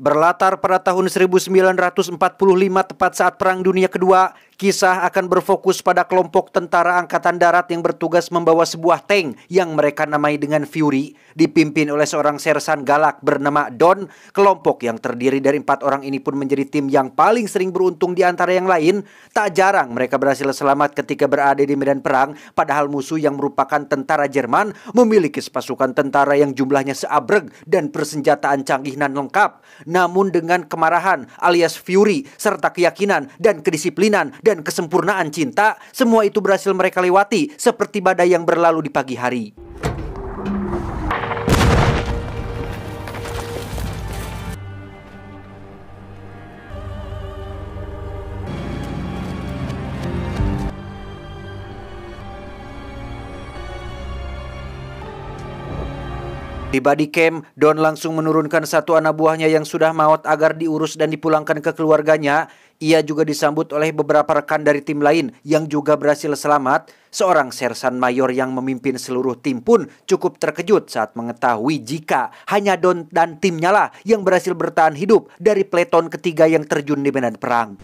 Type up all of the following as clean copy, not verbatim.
Berlatar pada tahun 1945 tepat saat Perang Dunia Kedua, kisah akan berfokus pada kelompok tentara angkatan darat yang bertugas membawa sebuah tank yang mereka namai dengan Fury, dipimpin oleh seorang sersan galak bernama Don. Kelompok yang terdiri dari 4 orang ini pun menjadi tim yang paling sering beruntung di antara yang lain. Tak jarang mereka berhasil selamat ketika berada di medan perang, padahal musuh yang merupakan tentara Jerman memiliki pasukan tentara yang jumlahnya seabreg dan persenjataan canggih dan lengkap. Namun dengan kemarahan alias Fury serta keyakinan dan kedisiplinan dan kesempurnaan cinta, semua itu berhasil mereka lewati seperti badai yang berlalu di pagi hari. Di body camp, Don langsung menurunkan satu anak buahnya yang sudah maut agar diurus dan dipulangkan ke keluarganya. Ia juga disambut oleh beberapa rekan dari tim lain yang juga berhasil selamat. Seorang sersan mayor yang memimpin seluruh tim pun cukup terkejut saat mengetahui jika hanya Don dan timnya lah yang berhasil bertahan hidup dari peleton ketiga yang terjun di medan perang.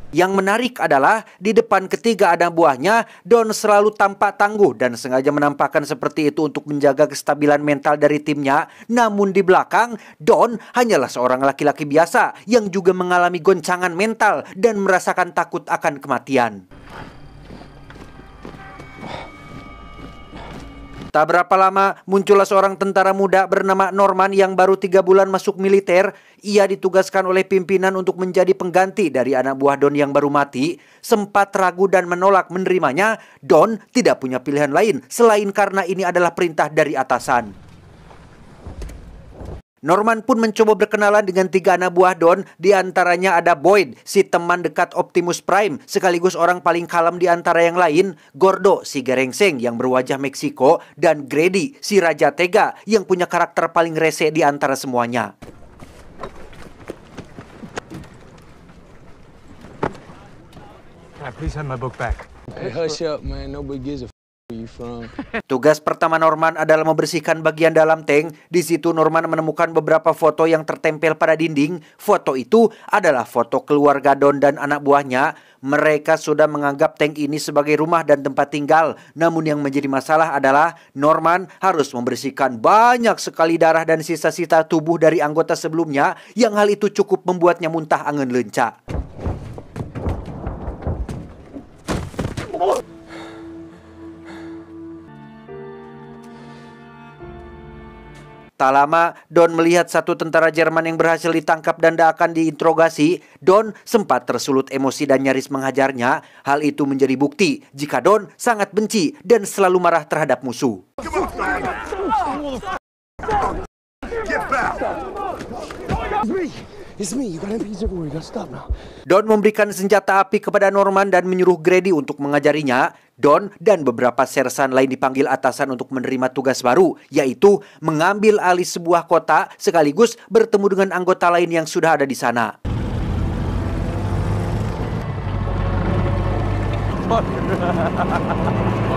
Yang menarik adalah di depan ketiga anak buahnya, Don selalu tampak tangguh dan sengaja menampakkan seperti itu untuk menjaga kestabilan mental dari timnya. Namun di belakang, Don hanyalah seorang laki-laki biasa yang juga mengalami goncangan mental dan merasakan takut akan kematian. Tak berapa lama, muncullah seorang tentara muda bernama Norman yang baru 3 bulan masuk militer. Ia ditugaskan oleh pimpinan untuk menjadi pengganti dari anak buah Don yang baru mati. Sempat ragu dan menolak menerimanya, Don tidak punya pilihan lain selain karena ini adalah perintah dari atasan. Norman pun mencoba berkenalan dengan 3 anak buah Don, di antaranya ada Boyd, si teman dekat Optimus Prime, sekaligus orang paling kalem di antara yang lain, Gordo, si gerengseng yang berwajah Meksiko, dan Grady, si raja tega yang punya karakter paling rese di antara semuanya. Please hand my book back. Hey, hush up, man. Nobody gives a where you from. Tugas pertama Norman adalah membersihkan bagian dalam tank. Di situ Norman menemukan beberapa foto yang tertempel pada dinding. Foto itu adalah foto keluarga Don dan anak buahnya. Mereka sudah menganggap tank ini sebagai rumah dan tempat tinggal. Namun yang menjadi masalah adalah Norman harus membersihkan banyak sekali darah dan sisa-sisa tubuh dari anggota sebelumnya, yang hal itu cukup membuatnya muntah angin lenca. Tak lama, Don melihat satu tentara Jerman yang berhasil ditangkap dan akan diinterogasi. Don sempat tersulut emosi dan nyaris menghajarnya. Hal itu menjadi bukti jika Don sangat benci dan selalu marah terhadap musuh. Don memberikan senjata api kepada Norman dan menyuruh Grady untuk mengajarinya. Don dan beberapa sersan lain dipanggil atasan untuk menerima tugas baru, yaitu mengambil alih sebuah kota sekaligus bertemu dengan anggota lain yang sudah ada di sana.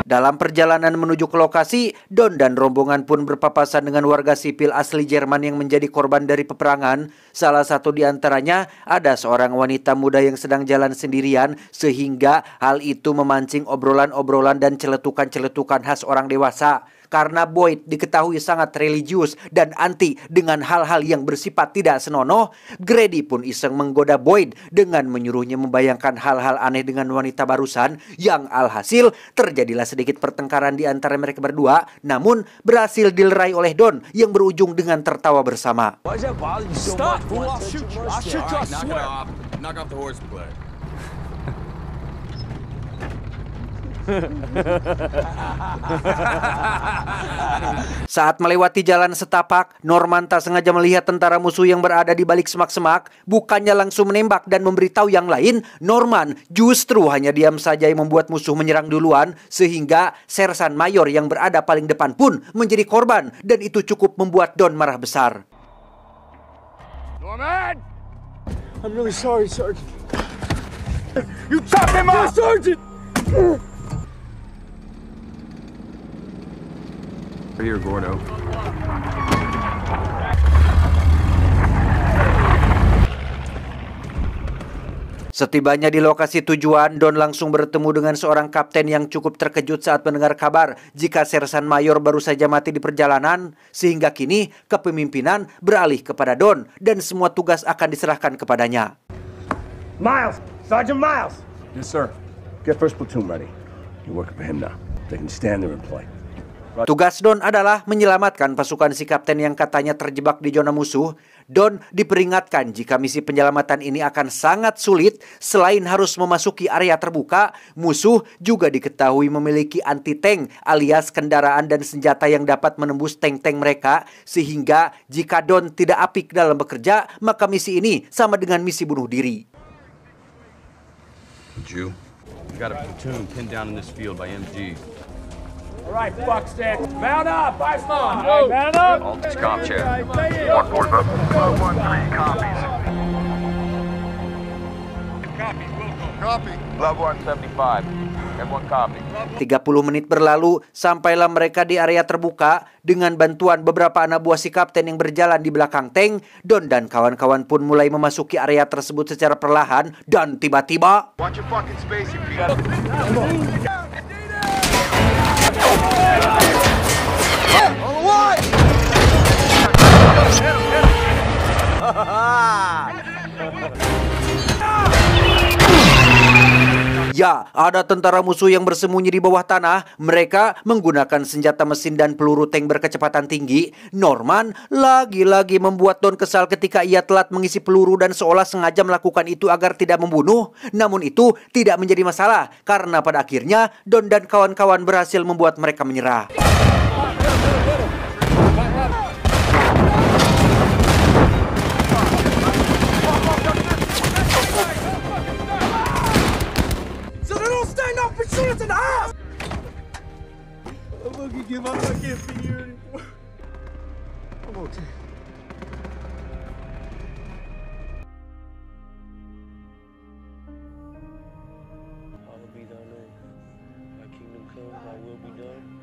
Dalam perjalanan menuju ke lokasi, Don dan rombongan pun berpapasan dengan warga sipil asli Jerman yang menjadi korban dari peperangan. Salah satu di antaranya ada seorang wanita muda yang sedang jalan sendirian, sehingga hal itu memancing obrolan-obrolan dan celetukan-celetukan khas orang dewasa. Karena Boyd diketahui sangat religius dan anti dengan hal-hal yang bersifat tidak senonoh, Grady pun iseng menggoda Boyd dengan menyuruhnya membayangkan hal-hal aneh dengan wanita barusan, yang alhasil terjadilah sedikit pertengkaran di antara mereka berdua, namun berhasil dilerai oleh Don yang berujung dengan tertawa bersama. Saat melewati jalan setapak, Norman tak sengaja melihat tentara musuh yang berada di balik semak-semak. Bukannya langsung menembak dan memberitahu yang lain, Norman justru hanya diam saja yang membuat musuh menyerang duluan, sehingga sersan mayor yang berada paling depan pun menjadi korban, dan itu cukup membuat Don marah besar. Norman! I'm really sorry, Sergeant. You chop him off! Sergeant! Here, Gordo. Setibanya di lokasi tujuan, Don langsung bertemu dengan seorang kapten yang cukup terkejut saat mendengar kabar jika Sersan Mayor baru saja mati di perjalanan, sehingga kini kepemimpinan beralih kepada Don dan semua tugas akan diserahkan kepadanya. Miles! Sergeant Miles! Yes, sir. Get first platoon ready. You're working for him now. They can stand there and play. Tugas Don adalah menyelamatkan pasukan si kapten yang katanya terjebak di zona musuh. Don diperingatkan jika misi penyelamatan ini akan sangat sulit. Selain harus memasuki area terbuka, musuh juga diketahui memiliki anti-tank alias kendaraan dan senjata yang dapat menembus tank-tank mereka. Sehingga jika Don tidak apik dalam bekerja, maka misi ini sama dengan misi bunuh diri. Jew. We got a platoon pinned down in this field by MG. All right, Buxton. Mount up! Five on! Hey, mount up! All this comp chair. 113 copies. Copy. Love 175. Everyone copy. 30 menit berlalu, sampailah mereka di area terbuka. Dengan bantuan beberapa anak buah si kapten yang berjalan di belakang tank, Don dan kawan-kawan pun mulai memasuki area tersebut secara perlahan. Dan tiba-tiba, Watch your fucking space, you people. ya, ada tentara musuh yang bersembunyi di bawah tanah. Mereka menggunakan senjata mesin dan peluru tank berkecepatan tinggi. Norman lagi-lagi membuat Don kesal ketika ia telat mengisi peluru dan seolah sengaja melakukan itu agar tidak membunuh. Namun itu tidak menjadi masalah karena pada akhirnya Don dan kawan-kawan berhasil membuat mereka menyerah.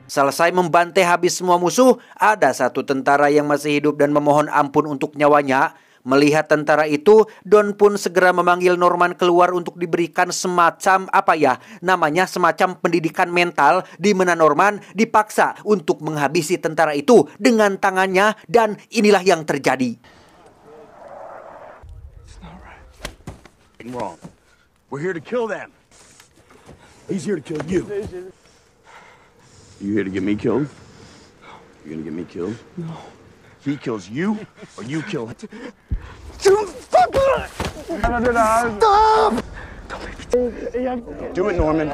Selesai membantai habis semua musuh, ada satu tentara yang masih hidup dan memohon ampun untuk nyawanya. Melihat tentara itu, Don pun segera memanggil Norman keluar untuk diberikan semacam semacam pendidikan mental, di mana Norman dipaksa untuk menghabisi tentara itu dengan tangannya, dan inilah yang terjadi. Wrong. We're here to kill them. He's here to kill you. You here to get me killed? You gonna get me killed? No. He kills you, or you kill him. Stop! Do it, Norman.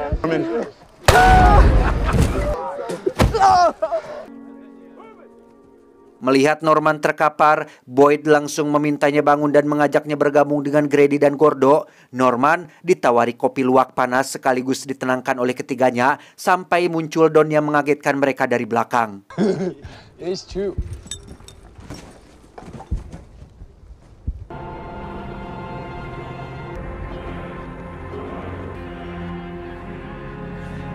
Melihat Norman terkapar, Boyd langsung memintanya bangun dan mengajaknya bergabung dengan Grady dan Gordo. Norman ditawari kopi luwak panas sekaligus ditenangkan oleh ketiganya sampai muncul Don yang mengagetkan mereka dari belakang. It's true.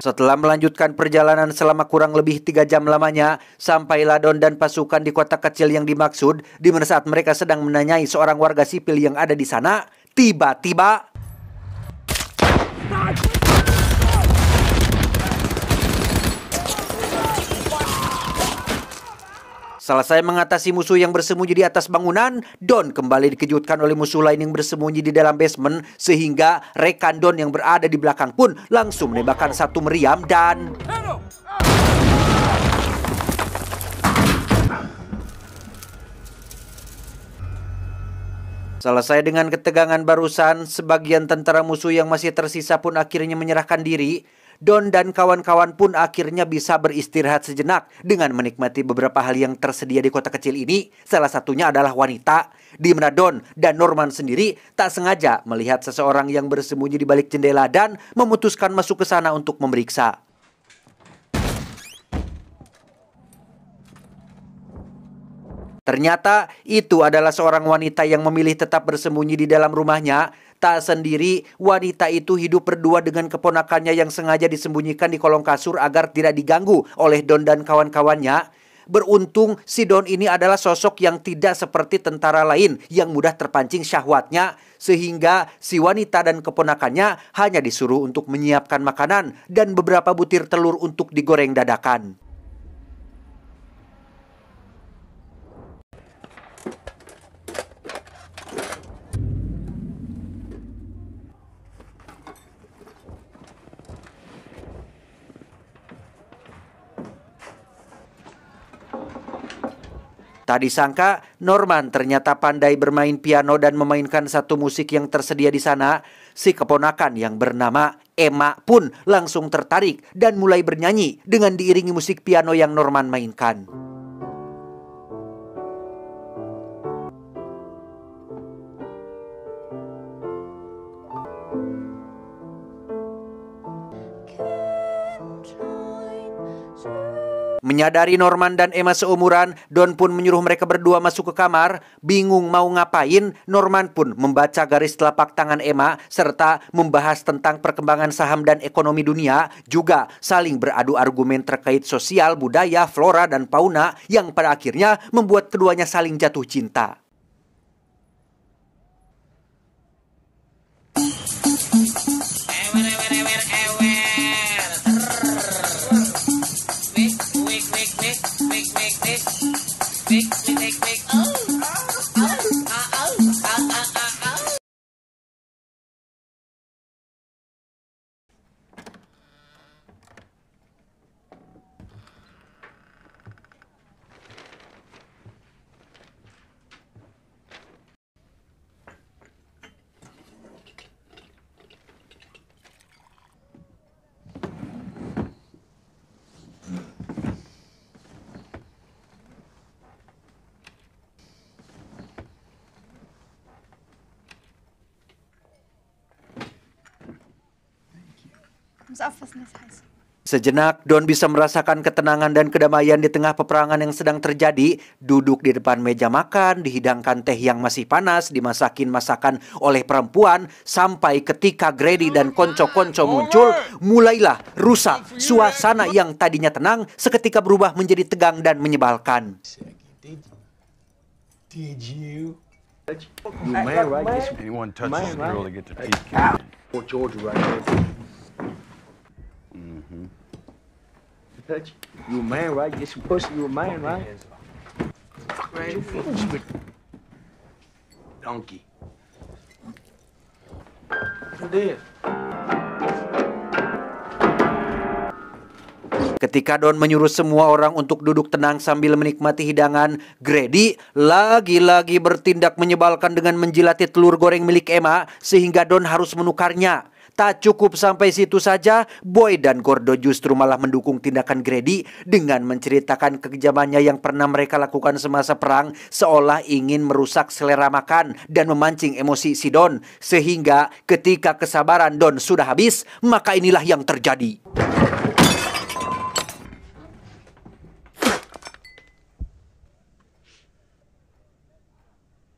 Setelah melanjutkan perjalanan selama kurang lebih 3 jam lamanya, sampailah Don dan pasukan di kota kecil yang dimaksud, di mana saat mereka sedang menanyai seorang warga sipil yang ada di sana, tiba-tiba selesai mengatasi musuh yang bersembunyi di atas bangunan, Don kembali dikejutkan oleh musuh lain yang bersembunyi di dalam basement, sehingga rekan Don yang berada di belakang pun langsung menembakkan satu meriam dan selesai dengan ketegangan barusan, sebagian tentara musuh yang masih tersisa pun akhirnya menyerahkan diri. Don dan kawan-kawan pun akhirnya bisa beristirahat sejenak dengan menikmati beberapa hal yang tersedia di kota kecil ini. Salah satunya adalah wanita, di mana Don dan Norman sendiri tak sengaja melihat seseorang yang bersembunyi di balik jendela dan memutuskan masuk ke sana untuk memeriksa. Ternyata itu adalah seorang wanita yang memilih tetap bersembunyi di dalam rumahnya. Tak sendiri, wanita itu hidup berdua dengan keponakannya yang sengaja disembunyikan di kolong kasur agar tidak diganggu oleh Don dan kawan-kawannya. Beruntung si Don ini adalah sosok yang tidak seperti tentara lain yang mudah terpancing syahwatnya, sehingga si wanita dan keponakannya hanya disuruh untuk menyiapkan makanan dan beberapa butir telur untuk digoreng dadakan. Tak disangka, Norman ternyata pandai bermain piano dan memainkan satu musik yang tersedia di sana. Si keponakan yang bernama Emma pun langsung tertarik dan mulai bernyanyi dengan diiringi musik piano yang Norman mainkan. Menyadari Norman dan Emma seumuran, Don pun menyuruh mereka berdua masuk ke kamar. Bingung mau ngapain, Norman pun membaca garis telapak tangan Emma serta membahas tentang perkembangan saham dan ekonomi dunia, juga saling beradu argumen terkait sosial, budaya, flora, dan fauna yang pada akhirnya membuat keduanya saling jatuh cinta. Sejenak, Don bisa merasakan ketenangan dan kedamaian di tengah peperangan yang sedang terjadi. Duduk di depan meja makan, dihidangkan teh yang masih panas, dimasakin masakan oleh perempuan, sampai ketika Grady dan konco-konco muncul, mulailah rusak. Suasana yang tadinya tenang seketika berubah menjadi tegang dan menyebalkan. Did you? You man, right? Anyone touches the girl, they get their teeth kicked in. Georgia right there. Touch. You a man, right? Get some pussy. You a man, right? Right. Donkey. Ketika Don menyuruh semua orang untuk duduk tenang sambil menikmati hidangan, Grady lagi-lagi bertindak menyebalkan dengan menjilati telur goreng milik Emma, sehingga Don harus menukarnya. Tak cukup sampai situ saja, Boy dan Gordo justru malah mendukung tindakan Grady dengan menceritakan kekejamannya yang pernah mereka lakukan semasa perang, seolah ingin merusak selera makan dan memancing emosi si Don. Sehingga ketika kesabaran Don sudah habis, maka inilah yang terjadi.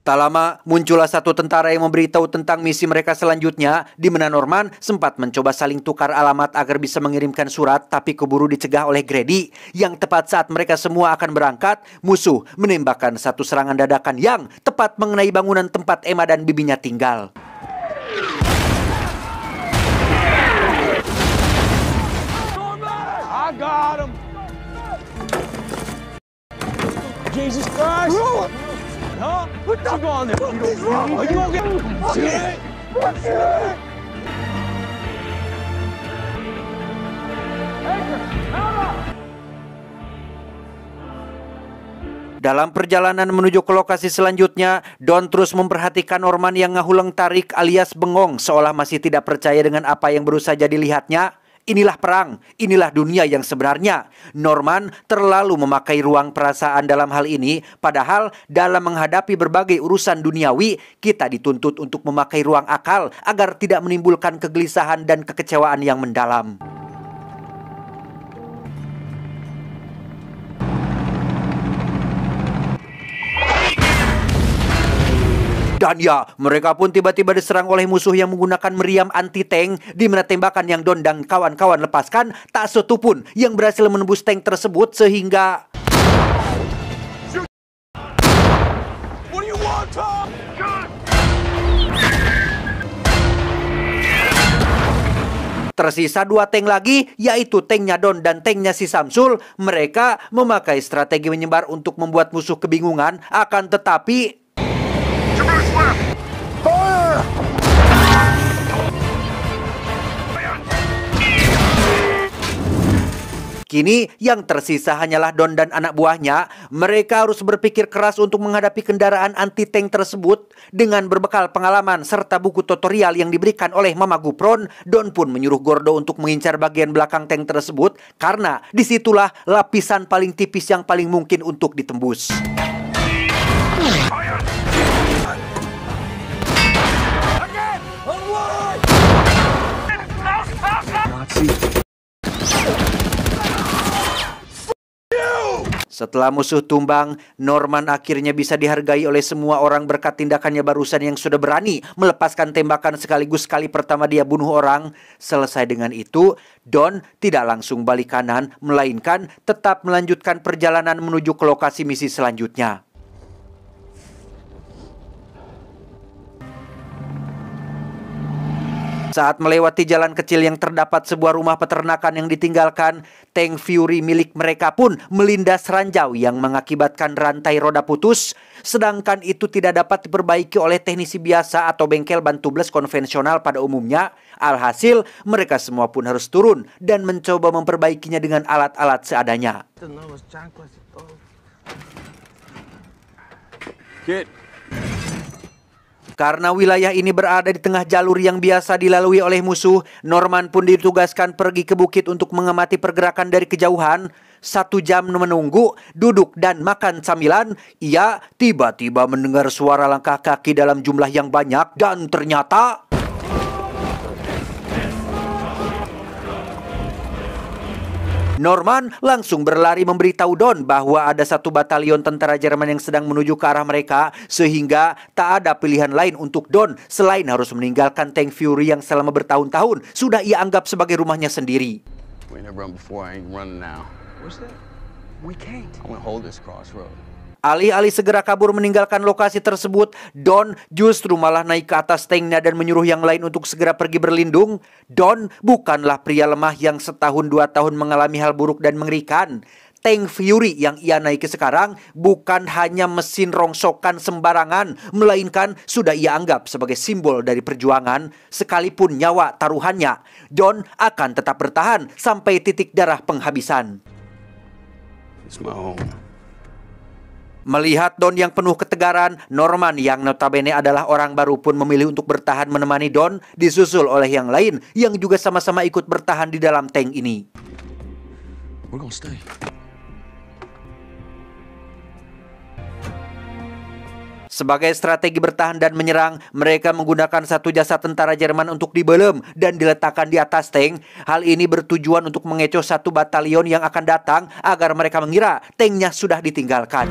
Tak lama, muncullah satu tentara yang memberitahu tentang misi mereka selanjutnya, di mana Norman sempat mencoba saling tukar alamat agar bisa mengirimkan surat, tapi keburu dicegah oleh Grady. Yang tepat saat mereka semua akan berangkat, musuh menembakkan satu serangan dadakan yang tepat mengenai bangunan tempat Emma dan bibinya tinggal. I got him. Jesus Christ! Huh? What you going there? Are you gonna get Dalam perjalanan menuju ke lokasi selanjutnya, Don terus memperhatikan Norman yang ngahulang tarik alias bengong, seolah masih tidak percaya dengan apa yang baru saja dilihatnya. Inilah perang, inilah dunia yang sebenarnya. Norman terlalu memakai ruang perasaan dalam hal ini, padahal dalam menghadapi berbagai urusan duniawi, kita dituntut untuk memakai ruang akal agar tidak menimbulkan kegelisahan dan kekecewaan yang mendalam. Dan ya, mereka pun tiba-tiba diserang oleh musuh yang menggunakan meriam anti-tank, di mana tembakan yang Don dan kawan-kawan lepaskan tak satu pun yang berhasil menembus tank tersebut, sehingga Tersisa 2 tank lagi, yaitu tanknya Don dan tanknya si Samsul. Mereka memakai strategi menyebar untuk membuat musuh kebingungan. Akan tetapi kini yang tersisa hanyalah Don dan anak buahnya. Mereka harus berpikir keras untuk menghadapi kendaraan anti-tank tersebut. Dengan berbekal pengalaman serta buku tutorial yang diberikan oleh Mama Gupron, Don pun menyuruh Gordo untuk mengincar bagian belakang tank tersebut, karena disitulah lapisan paling tipis yang paling mungkin untuk ditembus. Setelah musuh tumbang, Norman akhirnya bisa dihargai oleh semua orang berkat tindakannya barusan yang sudah berani melepaskan tembakan sekaligus kali pertama dia bunuh orang. Selesai dengan itu, Don tidak langsung balik kanan, melainkan tetap melanjutkan perjalanan menuju ke lokasi misi selanjutnya. Saat melewati jalan kecil yang terdapat sebuah rumah peternakan yang ditinggalkan, tank Fury milik mereka pun melindas ranjau yang mengakibatkan rantai roda putus. Sedangkan itu tidak dapat diperbaiki oleh teknisi biasa atau bengkel bantu bles konvensional pada umumnya. Alhasil, mereka semua pun harus turun dan mencoba memperbaikinya dengan alat-alat seadanya. Karena wilayah ini berada di tengah jalur yang biasa dilalui oleh musuh, Norman pun ditugaskan pergi ke bukit untuk mengamati pergerakan dari kejauhan. 1 jam menunggu, duduk dan makan camilan, ia tiba-tiba mendengar suara langkah kaki dalam jumlah yang banyak dan ternyata Norman langsung berlari memberitahu Don bahwa ada 1 batalion tentara Jerman yang sedang menuju ke arah mereka, sehingga tak ada pilihan lain untuk Don selain harus meninggalkan tank Fury yang selama bertahun-tahun sudah ia anggap sebagai rumahnya sendiri. Alih-alih segera kabur meninggalkan lokasi tersebut, Don justru malah naik ke atas tanknya dan menyuruh yang lain untuk segera pergi berlindung. Don bukanlah pria lemah yang setahun 2 tahun mengalami hal buruk dan mengerikan. Tank Fury yang ia naiki sekarang bukan hanya mesin rongsokan sembarangan, melainkan sudah ia anggap sebagai simbol dari perjuangan. Sekalipun nyawa taruhannya, Don akan tetap bertahan sampai titik darah penghabisan. Melihat Don yang penuh ketegaran, Norman yang notabene adalah orang baru pun memilih untuk bertahan menemani Don, disusul oleh yang lain yang juga sama-sama ikut bertahan di dalam tank ini. Sebagai strategi bertahan dan menyerang, mereka menggunakan 1 jasad tentara Jerman untuk dibelem dan diletakkan di atas tank. Hal ini bertujuan untuk mengecoh 1 batalion yang akan datang agar mereka mengira tanknya sudah ditinggalkan.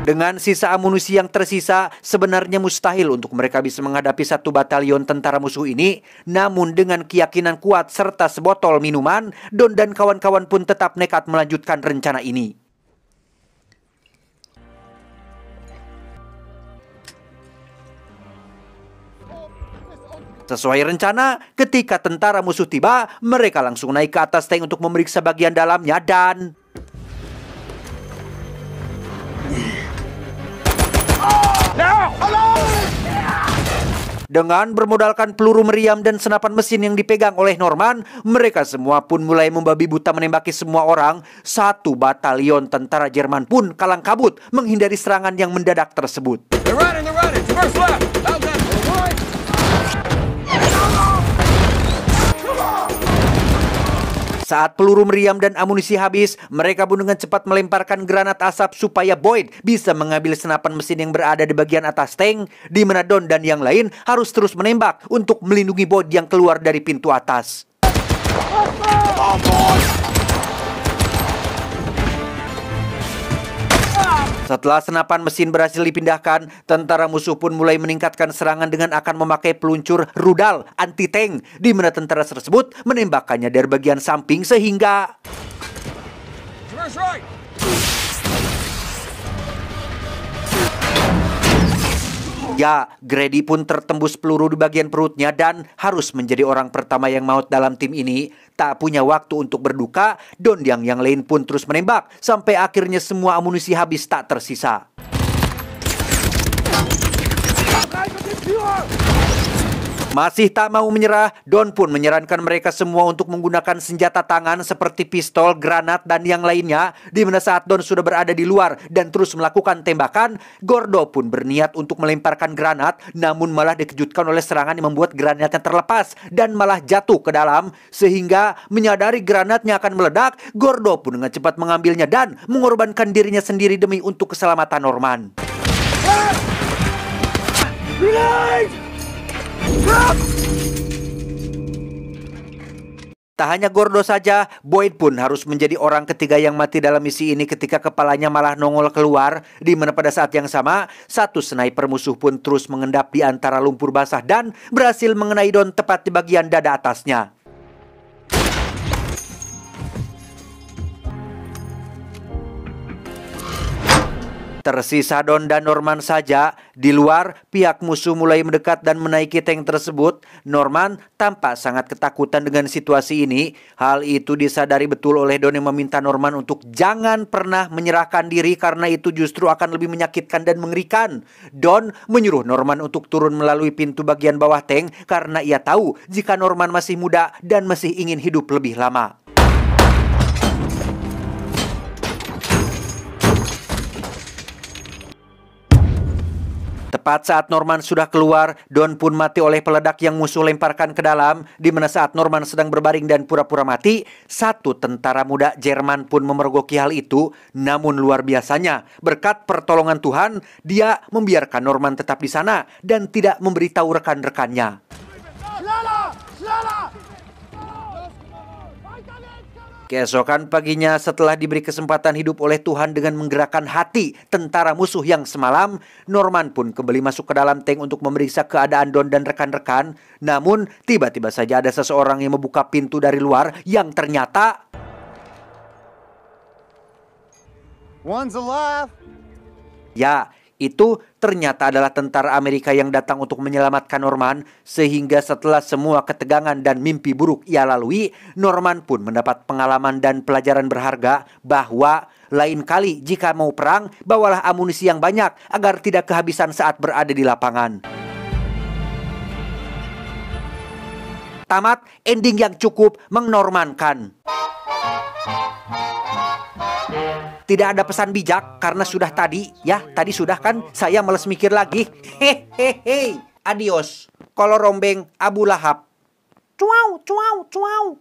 Dengan sisa amunisi yang tersisa, sebenarnya mustahil untuk mereka bisa menghadapi 1 batalion tentara musuh ini. Namun dengan keyakinan kuat serta sebotol minuman, Don dan kawan-kawan pun tetap nekat melanjutkan rencana ini. Sesuai rencana, ketika tentara musuh tiba, mereka langsung naik ke atas tank untuk memeriksa bagian dalamnya dan dengan bermodalkan peluru meriam dan senapan mesin yang dipegang oleh Norman, mereka semua pun mulai membabi buta menembaki semua orang. 1 batalion tentara Jerman pun kalang kabut menghindari serangan yang mendadak tersebut. Saat peluru meriam dan amunisi habis, mereka pun dengan cepat melemparkan granat asap supaya Boyd bisa mengambil senapan mesin yang berada di bagian atas tank, di mana Don dan yang lain harus terus menembak untuk melindungi Boyd yang keluar dari pintu atas. Setelah senapan mesin berhasil dipindahkan, tentara musuh pun mulai meningkatkan serangan dengan akan memakai peluncur rudal anti-tank, di mana tentara tersebut menembakkannya dari bagian samping sehingga That's right. Ya, Grady pun tertembus peluru di bagian perutnya dan harus menjadi orang pertama yang maut dalam tim ini. Tak punya waktu untuk berduka, Dondiang yang lain pun terus menembak sampai akhirnya semua amunisi habis tak tersisa. Masih tak mau menyerah, Don pun menyarankan mereka semua untuk menggunakan senjata tangan seperti pistol, granat, dan yang lainnya. Di mana saat Don sudah berada di luar dan terus melakukan tembakan, Gordo pun berniat untuk melemparkan granat, namun malah dikejutkan oleh serangan yang membuat granatnya terlepas dan malah jatuh ke dalam. Sehingga menyadari granatnya akan meledak, Gordo pun dengan cepat mengambilnya dan mengorbankan dirinya sendiri demi untuk keselamatan Norman. Tak hanya Gordo saja, Boyd pun harus menjadi orang ketiga yang mati dalam misi ini ketika kepalanya malah nongol keluar, di mana pada saat yang sama, satu sniper musuh pun terus mengendap di antara lumpur basah dan berhasil mengenai Don tepat di bagian dada atasnya. Tersisa Don dan Norman saja. Di luar, pihak musuh mulai mendekat dan menaiki tank tersebut. Norman tampak sangat ketakutan dengan situasi ini. Hal itu disadari betul oleh Don yang meminta Norman untuk jangan pernah menyerahkan diri karena itu justru akan lebih menyakitkan dan mengerikan. Don menyuruh Norman untuk turun melalui pintu bagian bawah tank karena ia tahu jika Norman masih muda dan masih ingin hidup lebih lama. Tepat saat Norman sudah keluar, Don pun mati oleh peledak yang musuh lemparkan ke dalam. Di mana saat Norman sedang berbaring dan pura-pura mati, satu tentara muda Jerman pun memergoki hal itu. Namun luar biasanya, berkat pertolongan Tuhan, dia membiarkan Norman tetap di sana dan tidak memberitahu rekan-rekannya. Keesokan paginya setelah diberi kesempatan hidup oleh Tuhan dengan menggerakkan hati tentara musuh yang semalam, Norman pun kembali masuk ke dalam tank untuk memeriksa keadaan Don dan rekan-rekan. Namun tiba-tiba saja ada seseorang yang membuka pintu dari luar yang ternyata... One's alive. Ya, itu ternyata adalah tentara Amerika yang datang untuk menyelamatkan Norman. Sehingga setelah semua ketegangan dan mimpi buruk ia lalui, Norman pun mendapat pengalaman dan pelajaran berharga bahwa lain kali jika mau perang, bawalah amunisi yang banyak agar tidak kehabisan saat berada di lapangan. Tamat, ending yang cukup mengnormankan. Tidak ada pesan bijak karena sudah tadi, ya tadi sudah kan, saya males mikir lagi. Hehehe, adios. Kalau rombeng Abu Lahab. Cuau, cuau, cuau.